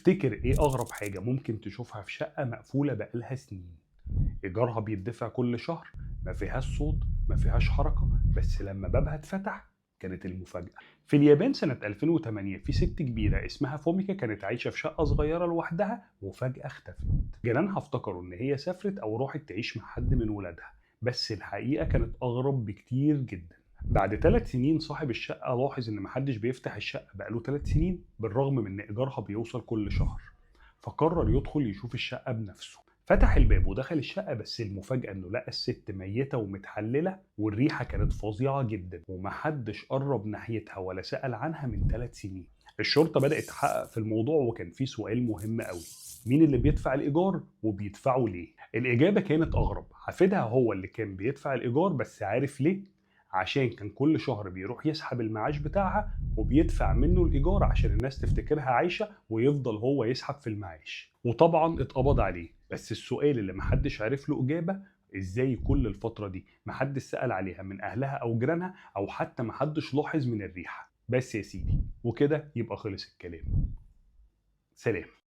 تفتكر ايه اغرب حاجة ممكن تشوفها في شقة مقفولة بقالها سنين؟ ايجارها بيدفع كل شهر، ما فيهاش صوت، ما فيهاش حركة، بس لما بابها اتفتح كانت المفاجأة. في اليابان سنة 2008 في ست كبيرة اسمها فوميكا كانت عايشة في شقة صغيرة لوحدها وفجأة اختفت. جيرانها افتكروا ان هي سافرت او راحت تعيش مع حد من ولادها، بس الحقيقة كانت اغرب بكتير جدا. بعد 3 سنين صاحب الشقة لاحظ إن محدش بيفتح الشقة بقاله 3 سنين بالرغم من إن إيجارها بيوصل كل شهر، فقرر يدخل يشوف الشقة بنفسه. فتح الباب ودخل الشقة، بس المفاجأة إنه لقى الست ميتة ومتحللة والريحة كانت فظيعة جدا ومحدش قرب ناحيتها ولا سأل عنها من 3 سنين. الشرطة بدأت تحقق في الموضوع وكان في سؤال مهم قوي: مين اللي بيدفع الإيجار وبيدفعه ليه؟ الإجابة كانت أغرب. حفيدها هو اللي كان بيدفع الإيجار، بس عارف ليه؟ عشان كان كل شهر بيروح يسحب المعاش بتاعها وبيدفع منه الإيجار عشان الناس تفتكرها عايشة ويفضل هو يسحب في المعاش. وطبعا اتقبض عليه. بس السؤال اللي محدش عارف له إجابة: إزاي كل الفترة دي محدش سأل عليها من أهلها أو جيرانها، أو حتى محدش لاحظ من الريحة؟ بس يا سيدي، وكده يبقى خلص الكلام. سلام.